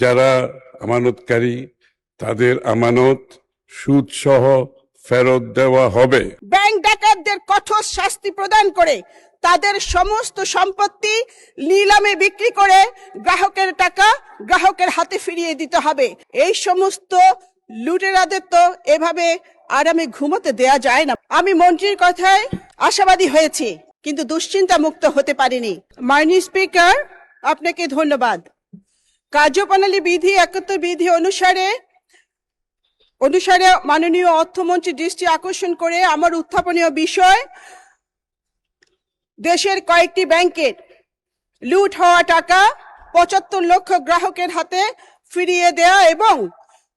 যারা আমানতকারী তাদের আমানত সুদ সহ ফেরত দেওয়া হবে। ব্যাংক ডাকাতদের কঠোর শাস্তি প্রদান করে তাদের সমস্ত সম্পত্তি নিলামে বিক্রি করে গ্রাহকের টাকা গ্রাহকের হাতে ফিরিয়ে দিতে হবে। এই সমস্ত লুটেরাদের তো এভাবে আরামে ঘুমোতে দেয়া যায় না। আমি মন্ত্রীর কথায় আশাবাদী হয়েছি, কিন্তু দুশ্চিন্তা মুক্ত হতে পারিনি। মাননীয় স্পিকার, আপনাকে ধন্যবাদ। কার্যপ্রণালী বিধি 71 বিধি অনুসারে মাননীয় অর্থমন্ত্রীর দৃষ্টি আকর্ষণ করে আমার উত্থাপনীয় বিষয় দেশের কয়েকটি ব্যাংকের লুট হওয়া টাকা 75 লক্ষ গ্রাহকের হাতে ফিরিয়ে দেয়া এবং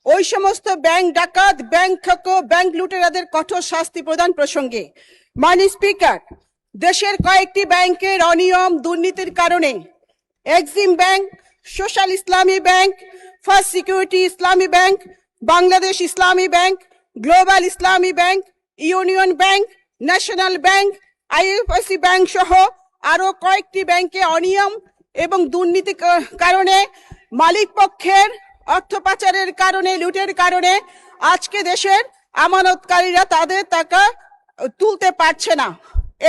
ওই সমস্ত ব্যাংক ডাকাত, ব্যাংক ঠকো, ব্যাংক লুটেরাদের কঠোর শাস্তি প্রদান প্রসঙ্গে মাননীয় স্পিকার, দেশের কয়েকটি ব্যাংকের অনিয়ম দুর্নীতির কারণে এক্সিম ব্যাংক, সোশ্যাল ইসলামী ব্যাংক, ফার্স্ট সিকিউরিটি ইসলামী ব্যাংক, বাংলাদেশ ইসলামী ব্যাংক, গ্লোবাল ইসলামী bank, union bank, national bank, IFIC bank সহ আরো কয়েকটি ব্যাংকে অনিয়ম এবং দুর্নীতির কারণে মালিক পক্ষের অর্থ পাচারের কারণে, লুটের কারণে আজকে দেশের আমানতকারীরা তাদের টাকা তুলতে পারছে না।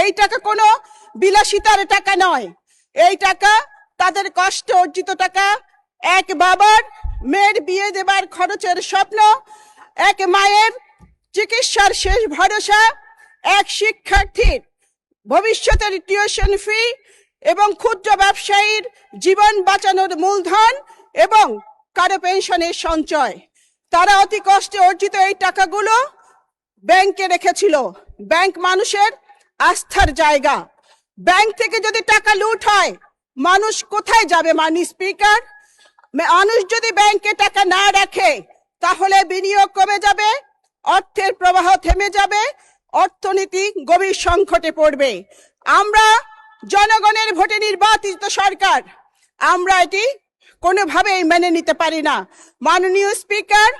এই টাকা কোনো বিলাসিতার টাকা নয়, এই টাকা তাদের কষ্ট অর্জিত টাকা। এক বাবার মেয়ের বিয়ে দেবার খরচের স্বপ্ন, এক মায়ের চিকিৎসার শেষ ভরসা, এক শিক্ষার্থীর ভবিষ্যতের টিউশন ফি এবং ক্ষুদ্র ব্যবসায়ীর জীবন বাঁচানোর মূলধন এবং কারো পেনশনের সঞ্চয়। তারা অতি কষ্টে অর্জিত এই টাকাগুলো ব্যাংকে রেখেছিল। ব্যাংক মানুষের আস্থার জায়গা। ব্যাংক থেকে যদি টাকা লুট হয়, মানুষ কোথায় যাবে? মাননীয় স্পিকার, মানুষ যদি ব্যাংকে টাকা না রাখে তাহলে বিনিয়োগ কমে যাবে, অর্থের প্রবাহ থেমে যাবে, অর্থনীতি গভীর সংকটে পড়বে। আমরা জনগণের ভোটে নির্বাচিত সরকার, আমরা এটি কোনোভাবেই মেনে নিতে পারি না। মাননীয় স্পিকার,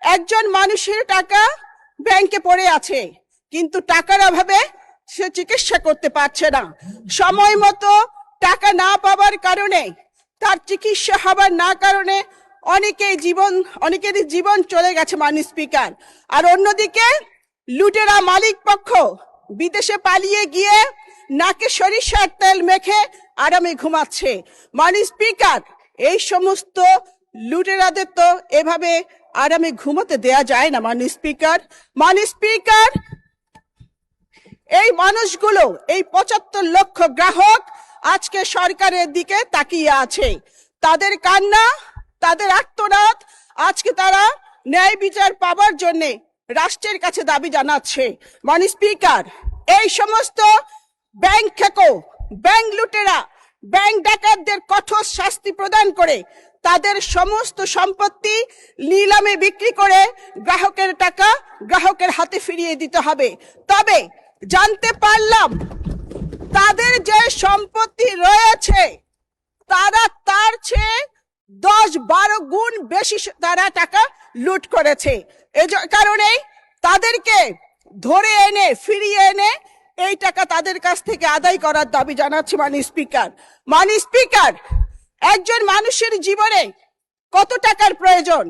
একজন মানুষের টাকা ব্যাংকে পড়ে আছে, কিন্তু টাকার অভাবে সে চিকিৎসা করতে পারছে না। সময় মতো টাকা না পাওয়ার কারণে, তার চিকিৎসা হবার না কারণে অনেকেরই জীবন চলে গেছে মাননীয় স্পিকার। আর অন্যদিকে লুটেরা মালিক পক্ষ বিদেশে পালিয়ে গিয়ে নাকে সরিষার তেল মেখে আরামে ঘুমাচ্ছে। মাননীয় স্পিকার, এই সমস্ত লুটেরাদের তো এভাবে আরামে ঘুমোতে দেয়া যায় না। মাননীয় স্পিকার, এই মানুষগুলো, এই 75 লক্ষ গ্রাহক আজকে সরকারের দিকে তাকিয়ে আছে। তাদের কান্না, তাদের আর্তনাদ, আজকে তারা ন্যায় বিচার পাবার জন্য রাষ্ট্রের কাছে দাবি জানাচ্ছে। মাননীয় স্পিকার, এই সমস্ত ব্যাংক ঠেকো, ব্যাংক লুটেরা, ব্যাংক ডাকাতদের কঠোর শাস্তি প্রদান করে তাদের সমস্ত সম্পত্তি নিলামে বিক্রি করে গ্রাহকের টাকা গ্রাহকের হাতে ফিরিয়ে দিতে হবে। তবে জানতে পারলাম তাদের যে সম্পত্তি রয়েছে তারা তার চেয়ে 10-12 গুণ বেশি তারা টাকা লুট করেছে। এই কারণেই তাদেরকে ধরে এনে ফিরিয়ে এনে এই টাকা তাদের কাছ থেকে আদায় করার দাবি জানাচ্ছি। মাননীয় স্পিকার, একজন মানুষের জীবনে কত টাকার প্রয়োজন?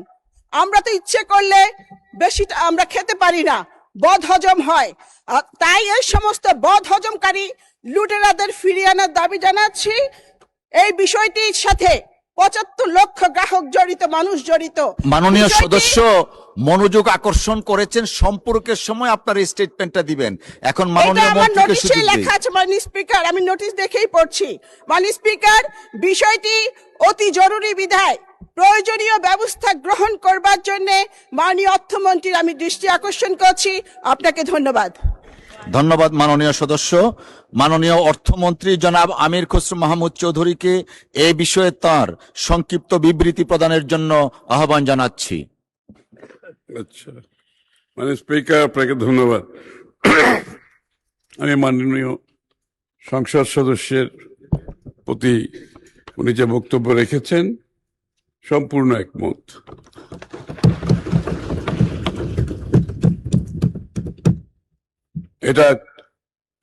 আমরা তো ইচ্ছে করলে বেশি আমরা খেতে পারি না, বদ হজম হয়। তাই এই সমস্ত বদ হজমকারী লুটেরাদের ফিরিয়ে আনার দাবি জানাচ্ছি। এই বিষয়টির সাথে 75 লক্ষ গ্রাহক জড়িত, মানুষ জড়িত। মাননীয় সদস্য মনোযোগ আকর্ষণ করেছেন, সম্পর্কের সময় আপনার এই স্টেটমেন্টটা দিবেন। এখন মাননীয় মন্ত্রীকে সুযোগ দিন। লেখা আছে মাননীয় স্পিকার, আমি নোটিশ দেখেই পড়ছি। মাননীয় স্পিকার, বিষয়টি অতি জরুরি বিধায় প্রয়োজনীয় ব্যবস্থা গ্রহণ করবার জন্য মাননীয় অর্থমন্ত্রীর আমি দৃষ্টি আকর্ষণ করছি। আপনাকে ধন্যবাদ। ধন্যবাদ মাননীয় সদস্য। মাননীয় অর্থমন্ত্রী জনাব আমির খসরু মাহমুদ চৌধুরীকে এই বিষয়ে তার সংক্ষিপ্ত বিবৃতি প্রদানের জন্য আহ্বান জানাচ্ছি। আচ্ছা, মানে স্পিকার, আপনাকে ধন্যবাদ। আমি মাননীয় সংসদ সদস্যের প্রতি উনি যে বক্তব্য রেখেছেন সম্পূর্ণ একমত। এটা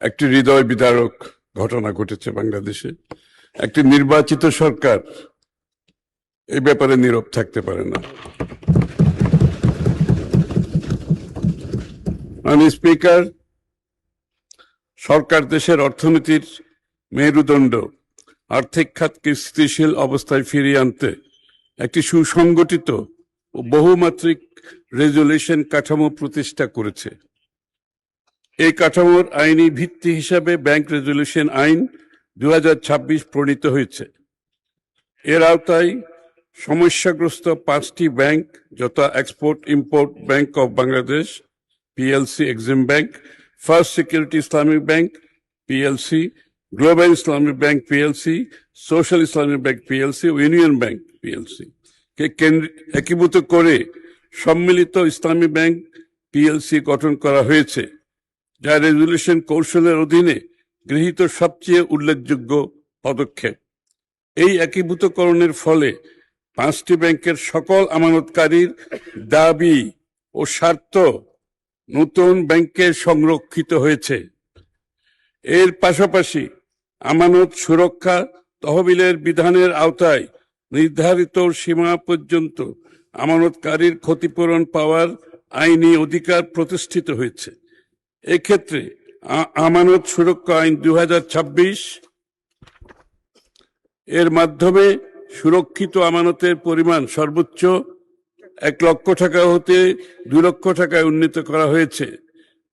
একটি হৃদয় বিদারক ঘটনা ঘটেছে বাংলাদেশে। একটি নির্বাচিত সরকার এই ব্যাপারে নীরব থাকতে পারে না। মাননীয় স্পিকার, সরকার দেশের অর্থনীতির মেরুদণ্ড আর্থিক খাতকে স্থিতিশীল অবস্থায় ফিরিয়ে আনতে একটি সুসংগঠিত ও বহুমাত্রিক রেজুলেশন কাঠামো প্রতিষ্ঠা করেছে। এই কাঠামোর আইনি ভিত্তি হিসাবে ব্যাংক রেজুলেশন আইন 2026 প্রণীত হয়েছে। এর আওতায় সমস্যাগ্রস্ত 5টি ব্যাংক যথা Export Import Bank of Bangladesh PLC, Exim Bank, First Security Islamic Bank PLC, Global Islamic Bank PLC, Social Islamic Bank PLC ও ইউনিয়ন ব্যাংক পিএলসি কে একীভূত করে সম্মিলিত ইসলামী ব্যাংক পিএলসি গঠন করা হয়েছে, যা রেজুলেশন কৌশলের অধীনে গৃহীত সবচেয়ে উল্লেখযোগ্য পদক্ষেপ। এই একীভূতকরণের ফলে 5টি ব্যাংকের সকল আমানতকারীর দাবি ও স্বার্থ নতুন ব্যাংকে সংরক্ষিত হয়েছে। এর পাশাপাশি আমানত সুরক্ষা তহবিলের বিধানের আওতায় নির্ধারিত সীমা পর্যন্ত আমানতকারীর ক্ষতিপূরণ পাওয়ার আইনি অধিকার প্রতিষ্ঠিত হয়েছে। এক্ষেত্রে আমানত সুরক্ষা আইন 2026 এর মাধ্যমে সুরক্ষিত আমানতের পরিমাণ সর্বোচ্চ 1 লক্ষ টাকা হতে 2 লক্ষ টাকায় উন্নীত করা হয়েছে।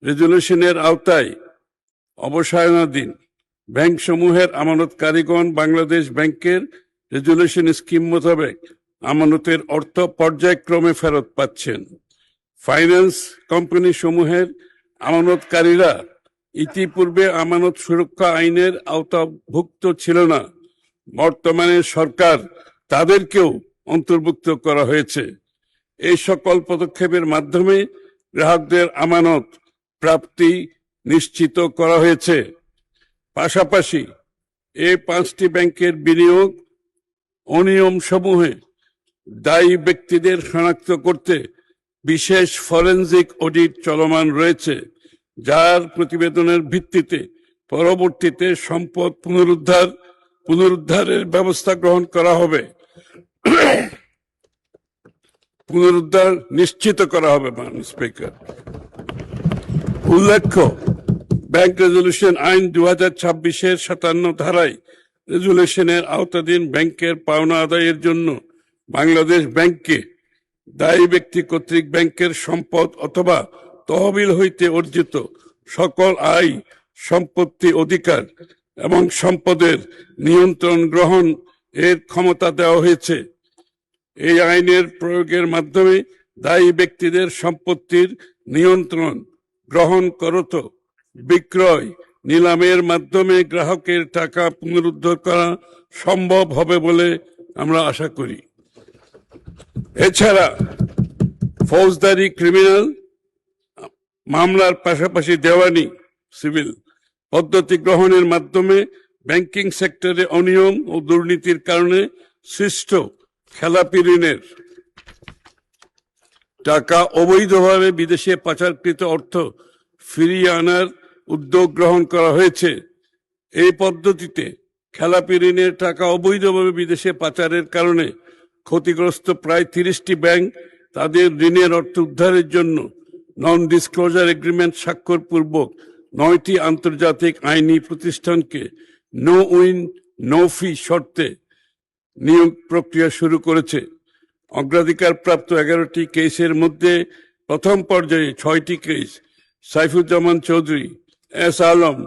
রেজুলেশনের আওতায় অবসায়নাধীন ব্যাংকসমূহের আমানতকারীগণ বাংলাদেশ ব্যাংকের রেজুলেশন স্কিম মোতাবেক আমানতের অর্থ পর্যায়ক্রমে ফেরত পাচ্ছেন। ফাইন্যান্স কোম্পানি সমূহের আমানতকারীরা ইতিপূর্বে আমানত সুরক্ষা আইনের আওতাভুক্ত ছিল না, বর্তমানে সরকার তাদেরকেও অন্তর্ভুক্ত করা হয়েছে। এই সকল পদক্ষেপের মাধ্যমে গ্রাহকদের আমানত প্রাপ্তি নিশ্চিত করা হয়েছে। পাশাপাশি এই 5টি ব্যাংকের বিনিয়োগ অনিয়ম সমূহে দায়ী ব্যক্তিদের শনাক্ত করতে বিশেষ ফরেনজিক অডিট চলমান রয়েছে, যার প্রতিবেদনের ভিত্তিতে পরবর্তীতে সম্পদ পুনরুদ্ধারের ব্যবস্থা গ্রহণ করা হবে, পুনরুদ্ধার নিশ্চিত করা হবে। মাননীয় স্পিকার, উল্লেখ্য, ব্যাংক রেজুলেশন আইন 2026-এর 57 ধারায় রেজুলেশনের আওতাধীন ব্যাংকের পাওনা আদায়ের জন্য বাংলাদেশ ব্যাংককে দায়ী ব্যক্তি কর্তৃক ব্যাংকের সম্পদ অথবা তহবিল হইতে অর্জিত সকল আয়, সম্পত্তি, অধিকার এবং সম্পদের নিয়ন্ত্রণ গ্রহণ এর ক্ষমতা দেওয়া হয়েছে। এই আইনের প্রয়োগের মাধ্যমে দায়ী ব্যক্তিদের সম্পত্তির নিয়ন্ত্রণ গ্রহণ করত বিক্রয়, নিলামের মাধ্যমে গ্রাহকের টাকা পুনরুদ্ধার করা সম্ভব হবে বলে আমরা আশা করি। এছাড়া ফৌজদারি, ক্রিমিনাল মামলার পাশাপাশি দেওয়ানি, সিভিল পদ্ধতি গ্রহণের মাধ্যমে ব্যাংকিং সেক্টরে অনিয়ম ও দুর্নীতির কারণে সৃষ্ট খেলাপি ঋণের টাকা অবৈধভাবে বিদেশে পাচারকৃত অর্থ ফিরিয়ে আনার উদ্যোগ গ্রহণ করা হয়েছে। এই পদ্ধতিতে খেলাপি ঋণের টাকা অবৈধভাবে বিদেশে পাচারের কারণে ক্ষতিগ্রস্ত প্রায় 30টি ব্যাংক তাদের ঋণের অর্থ উদ্ধারের জন্য নন ডিসক্লোজার এগ্রিমেন্ট স্বাক্ষর পূর্বক 9টি আন্তর্জাতিক আইনি প্রতিষ্ঠানকে নো উইন নো ফি শর্তে নিয়োগ প্রক্রিয়া শুরু করেছে। অগ্রাধিকার প্রাপ্ত 11টি কেসের মধ্যে প্রথম পর্যায়ে 6টি কেস সাইফুজ্জামান চৌধুরী, এস আলম,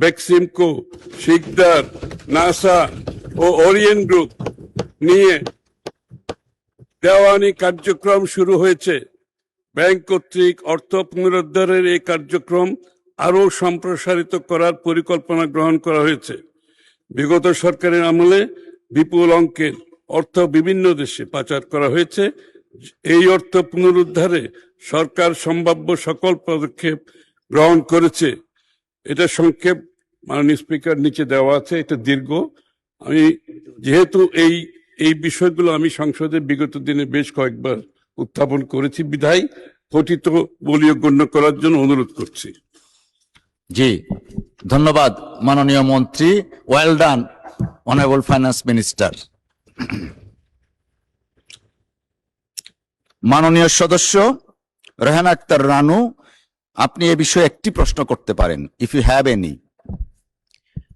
বেক্সিমকো, শিকদার, নাসা ও ওরিয়েন্ট গ্রুপ নিয়ে দেওয়ানি কার্যক্রম শুরু হয়েছে। ব্যাংক কর্তৃক অর্থ পুনরুদ্ধারের এই কার্যক্রম আরও সম্প্রসারিত করার পরিকল্পনা গ্রহণ করা হয়েছে। বিগত সরকারের আমলে বিপুল অঙ্কের অর্থ বিভিন্ন দেশে পাচার করা হয়েছে। এই অর্থ পুনরুদ্ধারে সরকার সম্ভাব্য সকল পদক্ষেপ গ্রহণ করেছে। এটা সংক্ষেপ মাননীয় স্পিকার নিচে দেওয়া আছে, এটা দীর্ঘ। আমি যেহেতু এই বিষয়গুলো আমি সংসদে বিগত দিনে বেশ কয়েকবার উত্থাপন করেছি, বিধায় পঠিত বলিও গণ্য করার জন্য অনুরোধ করছি। জি, ধন্যবাদ মাননীয় মন্ত্রী। Well done honourable finance minister. মাননীয় সদস্য রেহানা আক্তার রানু, আপনি এ বিষয়ে একটি প্রশ্ন করতে পারেন, ইফ ইউ হ্যাভ এনি।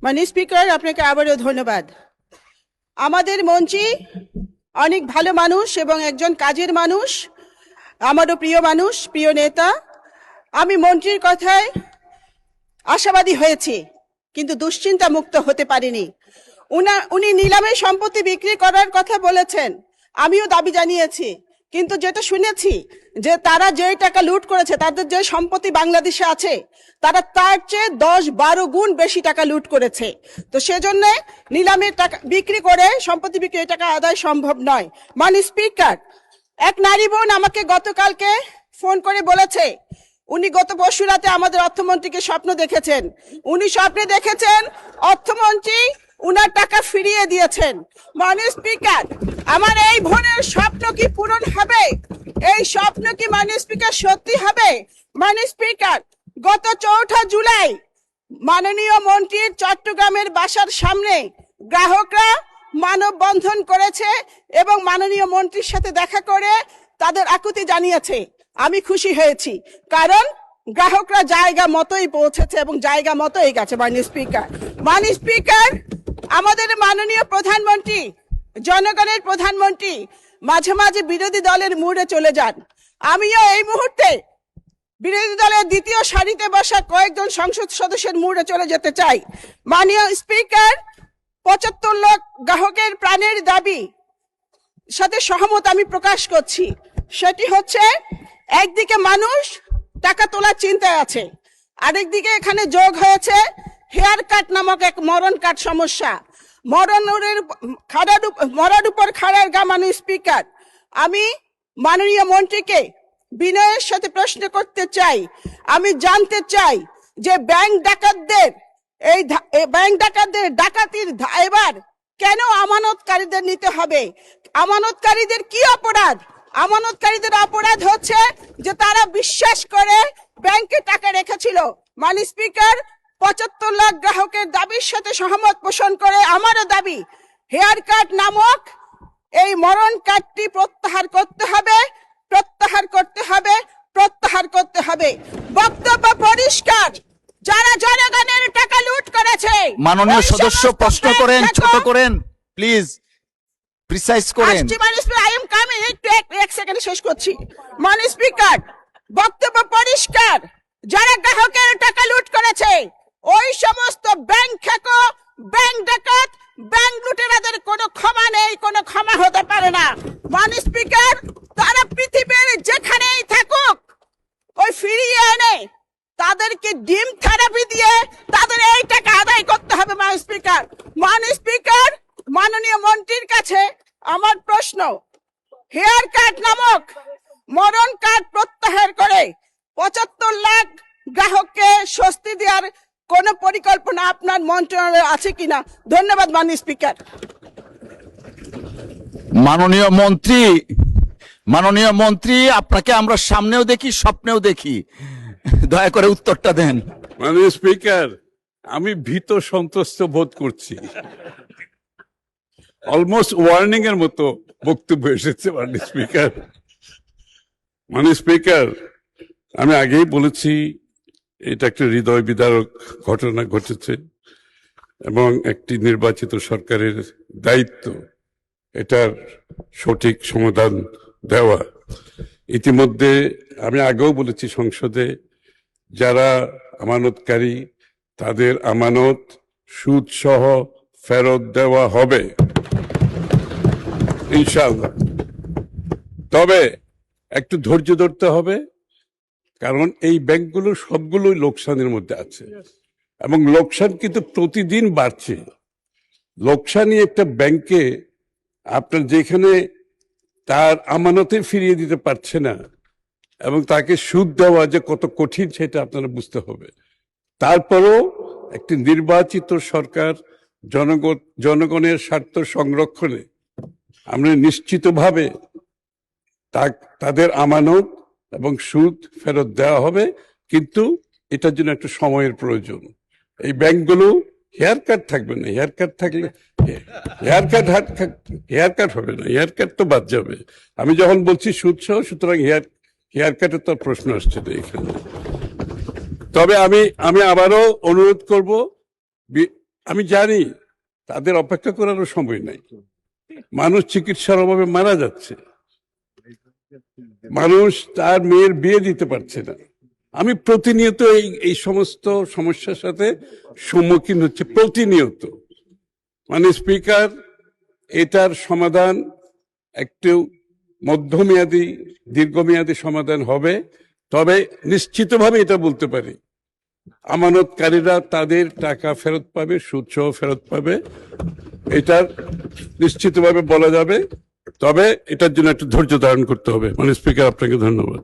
মাননীয় স্পিকার, আপনাকে আবারও ধন্যবাদ। আমাদের মন্ত্রী অনেক ভালো মানুষ এবং একজন কাজের মানুষ, আমারও প্রিয় মানুষ, প্রিয় নেতা। আমি মন্ত্রীর কথায় আশাবাদী হয়েছি, কিন্তু দুশ্চিন্তা মুক্ত হতে পারিনি। উনি নিলামে সম্পত্তি বিক্রি করার কথা বলেছেন, আমিও দাবি জানিয়েছি, কিন্তু যেটা শুনেছি যে তারা যে টাকা লুট করেছে, তাদের যে সম্পত্তি বাংলাদেশে আছে, তারা তার চেয়ে 10-12 গুণ বেশি টাকা লুট করেছে। তো সেজন্য নিলামে টাকা বিক্রি করে সম্পত্তি বিক্রি এই টাকা আদায় সম্ভব নয়। মাননীয় স্পিকার, এক নারী বোন আমাকে গতকালকে ফোন করে বলেছে উনি গত পরশু রাতে আমাদের অর্থমন্ত্রীকে স্বপ্ন দেখেছেন। উনি স্বপ্নে দেখেছেন অর্থমন্ত্রী উনার টাকা ফিরিয়ে দিয়েছেন। মাননীয় স্পিকার, আমার এই বোনের স্বপ্ন কি পূরণ হবে? এই স্বপ্ন কি মাননীয় স্পিকার সত্যি হবে? মাননীয় স্পিকার, গত 4 জুলাই মাননীয় মন্ত্রীর চট্টগ্রামের বাসার সামনে গ্রাহকরা মানববন্ধন করেছে এবং মাননীয় মন্ত্রীর সাথে দেখা করে তাদের আকুতি জানিয়েছে। আমি খুশি হয়েছি, কারণ গ্রাহকরা জায়গা মতোই পৌঁছেছে এবং জায়গা মতোই গেছে। মাননীয় স্পিকার, আমাদের মাননীয় প্রধানমন্ত্রী, জনগণের প্রধানমন্ত্রী মাঝে মাঝে বিরোধী দলের মুডে চলে যান। আমিও এই মুহূর্তে বিরোধী দলের দ্বিতীয় সারিতে বসা কয়েকজন সংসদ সদস্যের মুডে চলে যেতে চাই। মাননীয় স্পিকার, 75 লাখ গ্রাহকের প্রাণের দাবি সাথে সহমত আমি প্রকাশ করছি। সেটি হচ্ছে, একদিকে মানুষ টাকা তোলার চিন্তায় আছে, আরেকদিকে এখানে যোগ হয়েছে হেয়ার কাট নামক এক মরণ কাট সমস্যা। মরার উপর খাড়ার গা। মাননীয় স্পিকার, আমি মাননীয় মন্ত্রীকে বিনয়ের সাথে প্রশ্ন করতে চাই। আমি জানতে চাই যে ব্যাংক ডাকাতদের ডাকাতির এবার কেন আমানতকারীদের নিতে হবে? আমানতকারীদের কি অপরাধ? আমানতকারীদের অপরাধ হচ্ছে যে তারা বিশ্বাস করে ব্যাংকে টাকা রেখেছিল। মাননীয় স্পিকার, 75 লাখ গ্রাহকের দাবির সাথে সহমত পোষণ করে আমারও দাবি, হেয়ার কাট নামক এই মরণ কাটটি প্রত্যাহার করতে হবে, প্রত্যাহার করতে হবে, প্রত্যাহার করতে হবে। বক্তব্য পরিষ্কার, যারা জনগণের টাকা লুট করেছে। মাননীয় সদস্য প্রশ্ন করেন, ছোট করেন প্লিজ, প্রিসাইজ করেন। এক সেকেন্ড শেষ করছি। মাননীয় স্পিকার, বক্তব্য পরিষ্কার, যারা গ্রাহকের টাকা লুট করেছে ওই সমস্ত ব্যাংক খেকো, ব্যাংক ডাকাত, ব্যাংক লুটেরাদের কোনো ক্ষমা নেই, কোনো ক্ষমা হতে পারে না। মাননীয় স্পিকার, তারা পৃথিবীর যেখানেই থাকুক ওই ফিরিয়ে এনে তাদেরকে ডিম থেরাপি দিয়ে তাদের এই টাকা আদায় করতে হবে। মাননীয় স্পিকার, মাননীয় মন্ত্রীর কাছে আমার প্রশ্ন, হেয়ার কাট নামক মরণ কাট প্রত্যাহার করে 75 লাখ গ্রাহককে স্বস্তি দেওয়ার কোন পরিকল্পনা আপনার মন্ত্রণালয়ে আছে কিনা? ধন্যবাদ মাননীয় স্পিকার। মাননীয় মন্ত্রী, আপনাকে আমরা সামনেও দেখি, স্বপ্নেও দেখি, দয়া করে উত্তরটা দেন। মাননীয় স্পিকার, আমি ভীত সন্ত্রস্ত বোধ করছি। অলমোস্ট ওয়ার্নিং এর মতো বক্তব্য এসেছে। মাননীয় স্পিকার, আমি আগেই বলেছি এটা একটা হৃদয় বিদারক ঘটনা ঘটেছে এবং একটি নির্বাচিত সরকারের দায়িত্ব এটার সঠিক সমাধান দেওয়া। ইতিমধ্যে আমি আগেও বলেছি সংসদে, যারা আমানতকারী তাদের আমানত সুদ সহ ফেরত দেওয়া হবে ইনশাআল্লাহ। তবে একটু ধৈর্য ধরতে হবে, কারণ এই ব্যাংকগুলো সবগুলোই লোকসানের মধ্যে আছে এবং লোকসান কিন্তু প্রতিদিন বাড়ছে। লোকসানই একটা ব্যাংকে আপনার যেখানে তার আমানতে ফিরিয়ে দিতে পারছে না এবং তাকে সুদ দেওয়া যে কত কঠিন সেটা আপনারা বুঝতে হবে। তারপরও একটি নির্বাচিত সরকার জনগণের স্বার্থ সংরক্ষণে আমরা নিশ্চিতভাবে তাদের আমানত এবং সুদ ফেরত দেওয়া হবে, কিন্তু এটার জন্য একটু সময়ের প্রয়োজন। এই ব্যাংকগুলো হেয়ার কাট থাকবে না, হেয়ার কাট থাকলে হেয়ার কাট হবে না, হেয়ার কাট তো বাদ যাবে। আমি যখন বলছি সুদ সহ, সুতরাং হেয়ার কাটের তো আর প্রশ্ন আসছে না এখানে। তবে আমি আবারও অনুরোধ করব, আমি জানি তাদের অপেক্ষা করারও সময় নাই, মানুষ চিকিৎসার অভাবে মারা যাচ্ছে, মানুষ তার মেয়ের বিয়ে দিতে পারছে না। আমি প্রতিনিয়ত এই সমস্ত সমস্যার সাথে সম্মুখীন হচ্ছে, প্রতিনিয়ত। মানে স্পিকার, এটার সমাধান একটু মধ্যমেয়াদী দীর্ঘমেয়াদী সমাধান হবে। তবে নিশ্চিতভাবে এটা বলতে পারি, আমানতকারীরা তাদের টাকা ফেরত পাবে, সুদ সহ ফেরত পাবে, এটার নিশ্চিতভাবে বলা যাবে। তবে এটার জন্য একটু ধৈর্য ধারণ করতে হবে। মানে স্পিকার, আপনাকে ধন্যবাদ।